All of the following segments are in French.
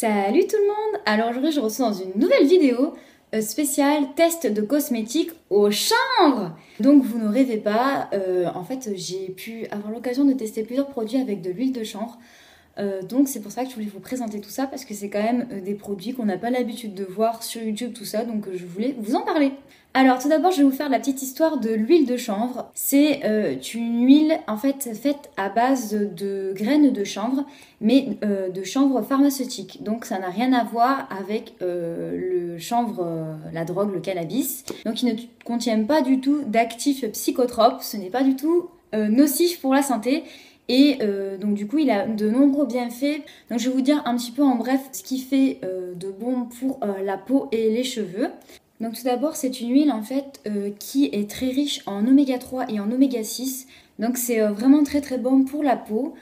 Salut tout le monde! Alors aujourd'hui je reçois dans une nouvelle vidéo spéciale test de cosmétiques au chanvre. Donc vous ne rêvez pas, en fait j'ai pu avoir l'occasion de tester plusieurs produits avec de l'huile de chanvre. Donc c'est pour ça que je voulais vous présenter tout ça parce que c'est quand même des produits qu'on n'a pas l'habitude de voir sur YouTube, tout ça, donc je voulais vous en parler. Alors tout d'abord je vais vous faire la petite histoire de l'huile de chanvre. C'est une huile en fait faite à base de graines de chanvre, mais de chanvre pharmaceutique. Donc ça n'a rien à voir avec le chanvre, la drogue, le cannabis. Donc il ne contient pas du tout d'actifs psychotropes, ce n'est pas du tout nocif pour la santé. Et donc du coup il a de nombreux bienfaits. Donc je vais vous dire un petit peu en bref ce qu'il fait de bon pour la peau et les cheveux. Donc tout d'abord c'est une huile en fait qui est très riche en oméga 3 et en oméga 6. Donc c'est vraiment très très bon pour la peau.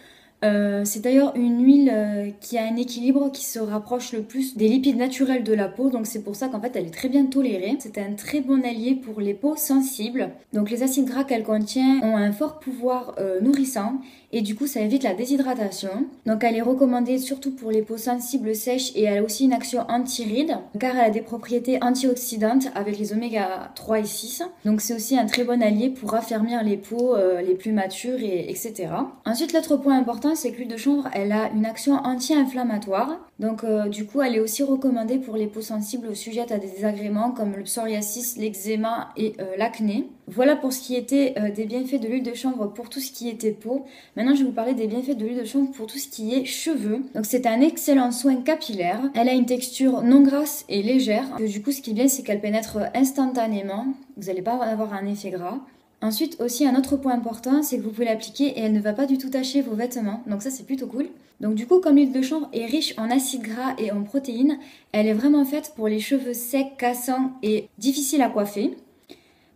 C'est d'ailleurs une huile qui a un équilibre qui se rapproche le plus des lipides naturels de la peau, donc c'est pour ça qu'en fait elle est très bien tolérée. C'est un très bon allié pour les peaux sensibles. Donc les acides gras qu'elle contient ont un fort pouvoir nourrissant et du coup ça évite la déshydratation. Donc elle est recommandée surtout pour les peaux sensibles sèches et elle a aussi une action anti-rides car elle a des propriétés antioxydantes avec les oméga 3 et 6. Donc c'est aussi un très bon allié pour raffermir les peaux les plus matures etc. Ensuite l'autre point important c'est que l'huile de chanvre elle a une action anti-inflammatoire. Donc du coup elle est aussi recommandée pour les peaux sensibles sujettes à des désagréments comme le psoriasis, l'eczéma et l'acné. Voilà pour ce qui était des bienfaits de l'huile de chanvre pour tout ce qui était peau. Maintenant, je vais vous parler des bienfaits de l'huile de chanvre pour tout ce qui est cheveux. Donc, c'est un excellent soin capillaire. Elle a une texture non grasse et légère. Du coup, ce qui est bien, c'est qu'elle pénètre instantanément. Vous n'allez pas avoir un effet gras. Ensuite, aussi, un autre point important, c'est que vous pouvez l'appliquer et elle ne va pas du tout tacher vos vêtements. Donc ça, c'est plutôt cool. Donc du coup, comme l'huile de chanvre est riche en acides gras et en protéines, elle est vraiment faite pour les cheveux secs, cassants et difficiles à coiffer.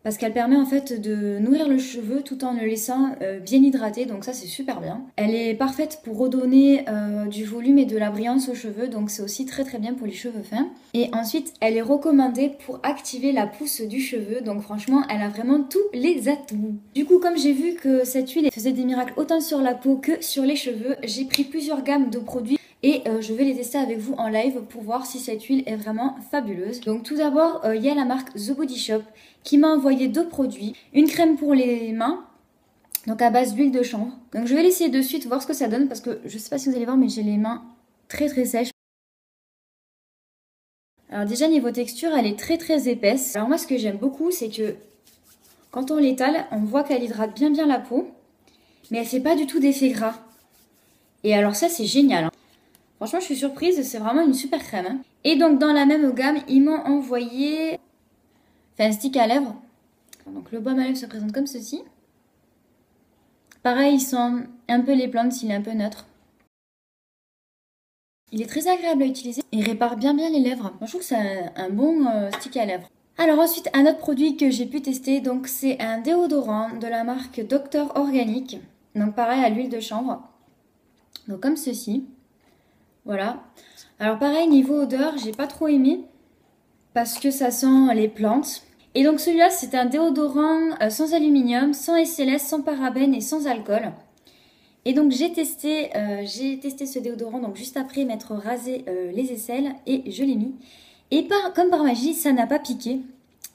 Parce qu'elle permet en fait de nourrir le cheveu tout en le laissant bien hydraté, donc ça c'est super bien. Elle est parfaite pour redonner du volume et de la brillance aux cheveux, donc c'est aussi très très bien pour les cheveux fins. Et ensuite elle est recommandée pour activer la pousse du cheveu, donc franchement elle a vraiment tous les atouts. Du coup comme j'ai vu que cette huile faisait des miracles autant sur la peau que sur les cheveux, j'ai pris plusieurs gammes de produits. Et je vais les tester avec vous en live pour voir si cette huile est vraiment fabuleuse. Donc tout d'abord, il y a la marque The Body Shop qui m'a envoyé deux produits. Une crème pour les mains, donc à base d'huile de chanvre. Donc je vais l'essayer de suite, voir ce que ça donne parce que je sais pas si vous allez voir mais j'ai les mains très très sèches. Alors déjà niveau texture, elle est très très épaisse. Alors moi ce que j'aime beaucoup c'est que quand on l'étale, on voit qu'elle hydrate bien la peau. Mais elle fait pas du tout d'effet gras. Et alors ça c'est génial. Franchement, je suis surprise, c'est vraiment une super crème. Et donc, dans la même gamme, ils m'ont envoyé un stick à lèvres. Donc, le baume à lèvres se présente comme ceci. Pareil, il sent un peu les plantes, il est un peu neutre. Il est très agréable à utiliser. Il répare bien les lèvres. Moi, je trouve que c'est un bon stick à lèvres. Alors ensuite, un autre produit que j'ai pu tester, donc c'est un déodorant de la marque Dr Organic. Donc pareil, à l'huile de chanvre. Donc comme ceci. Voilà. Alors pareil, niveau odeur, j'ai pas trop aimé parce que ça sent les plantes. Et donc celui-là, c'est un déodorant sans aluminium, sans SLS, sans parabènes et sans alcool. Et donc j'ai testé ce déodorant donc juste après m'être rasé les aisselles et je l'ai mis. Et comme par magie, ça n'a pas piqué.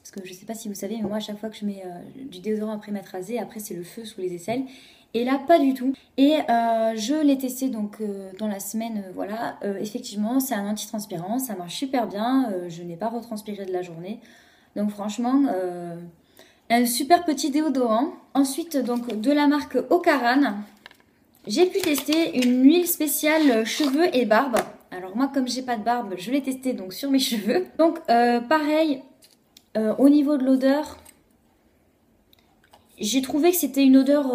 Parce que je sais pas si vous savez, mais moi à chaque fois que je mets du déodorant après m'être rasé, après c'est le feu sous les aisselles. Et là, pas du tout. Et je l'ai testé donc dans la semaine, voilà. Effectivement, c'est un antitranspirant, ça marche super bien. Je n'ai pas retranspiré de la journée. Donc franchement, un super petit déodorant. Ensuite, donc de la marque Ocaran, j'ai pu tester une huile spéciale cheveux et barbe. Alors moi, comme j'ai pas de barbe, je l'ai testé donc sur mes cheveux. Donc pareil, au niveau de l'odeur... J'ai trouvé que c'était une odeur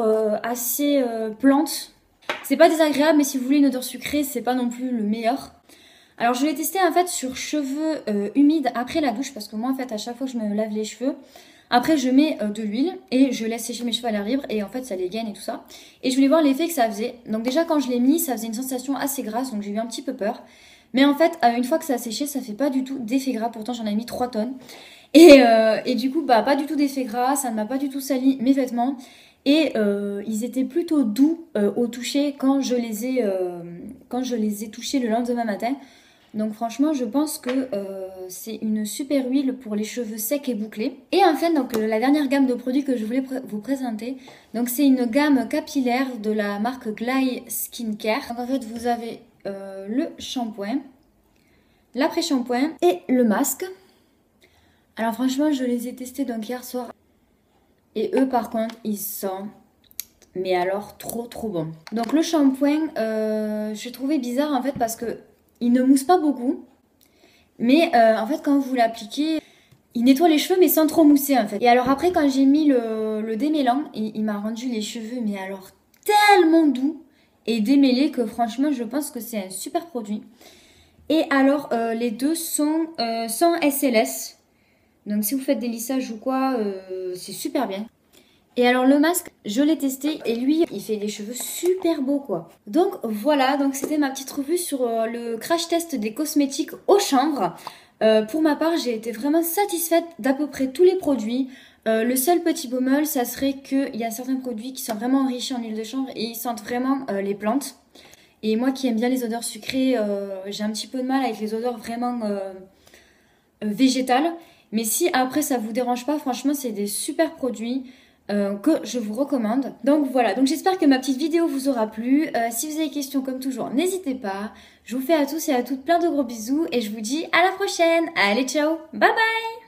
assez plante. C'est pas désagréable, mais si vous voulez une odeur sucrée, c'est pas non plus le meilleur. Alors je l'ai testé en fait sur cheveux humides après la douche, parce que moi en fait à chaque fois que je me lave les cheveux, après je mets de l'huile et je laisse sécher mes cheveux à l'air libre et en fait ça les gaine et tout ça. Et je voulais voir l'effet que ça faisait. Donc déjà quand je l'ai mis, ça faisait une sensation assez grasse, donc j'ai eu un petit peu peur. Mais en fait, une fois que ça a séché, ça fait pas du tout d'effet gras, pourtant j'en ai mis 3 tonnes. Et du coup, bah, pas du tout d'effet gras, ça ne m'a pas du tout sali mes vêtements. Et ils étaient plutôt doux au toucher quand je les ai touchés le lendemain matin. Donc franchement, je pense que c'est une super huile pour les cheveux secs et bouclés. Et enfin, donc la dernière gamme de produits que je voulais vous présenter, donc c'est une gamme capillaire de la marque Glide Skincare. Donc en fait, vous avez le shampoing, l'après-shampoing et le masque. Alors franchement, je les ai testés donc hier soir. Et eux, par contre, ils sont... mais alors trop bons. Donc le shampoing, je trouvais bizarre en fait parce que il ne mousse pas beaucoup. Mais en fait, quand vous l'appliquez, il nettoie les cheveux mais sans trop mousser en fait. Et alors après, quand j'ai mis le démêlant, il m'a rendu les cheveux mais alors tellement doux et démêlés que franchement, je pense que c'est un super produit. Et alors, les deux sont sans SLS. Donc si vous faites des lissages ou quoi, c'est super bien. Et alors le masque, je l'ai testé et lui, il fait des cheveux super beaux quoi. Donc voilà, donc c'était ma petite revue sur le crash test des cosmétiques au chanvre. Pour ma part, j'ai été vraiment satisfaite d'à peu près tous les produits. Le seul petit bémol, ça serait qu'il y a certains produits qui sont vraiment enrichis en huile de chanvre et ils sentent vraiment les plantes. Et moi qui aime bien les odeurs sucrées, j'ai un petit peu de mal avec les odeurs vraiment végétales. Mais si après ça vous dérange pas, franchement c'est des super produits. Que je vous recommande. Donc voilà, donc j'espère que ma petite vidéo vous aura plu. Si vous avez des questions comme toujours, n'hésitez pas. Je vous fais à tous et à toutes plein de gros bisous et je vous dis à la prochaine. Allez, ciao, bye bye.